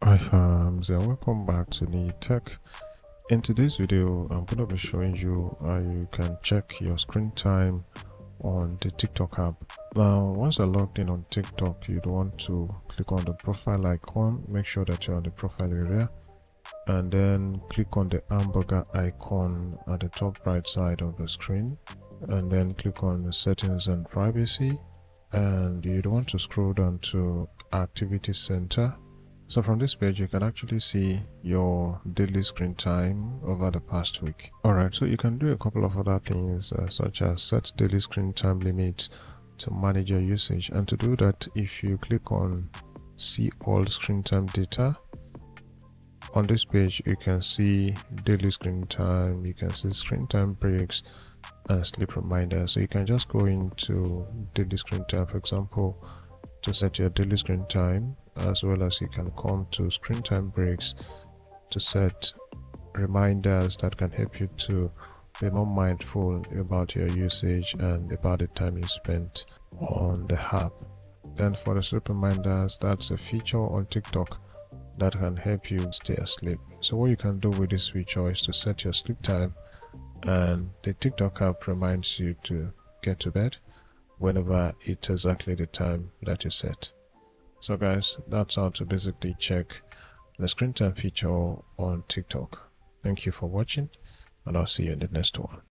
Hi fams, and welcome back to Need Tech. In today's video, I'm going to be showing you how you can check your screen time on the TikTok app. Now, once you're logged in on TikTok, you'd want to click on the profile icon, make sure that you're on the profile area, and then click on the hamburger icon at the top right side of the screen, and then click on the settings and privacy, and you'd want to scroll down to activity center. So from this page, you can actually see your daily screen time over the past week. Alright, so you can do a couple of other things such as set daily screen time limits to manage your usage. And to do that, if you click on see all screen time data, on this page, you can see daily screen time, you can see screen time breaks and sleep reminders. So you can just go into daily screen time, for example, to set your daily screen time, as well as you can come to screen time breaks to set reminders that can help you to be more mindful about your usage and about the time you spent on the app. Then for the sleep reminders, that's a feature on TikTok that can help you stay asleep. So what you can do with this feature is to set your sleep time, and the TikTok app reminds you to get to bed whenever it's exactly the time that you set. So guys, that's how to basically check the screen time feature on TikTok. Thank you for watching, and I'll see you in the next one.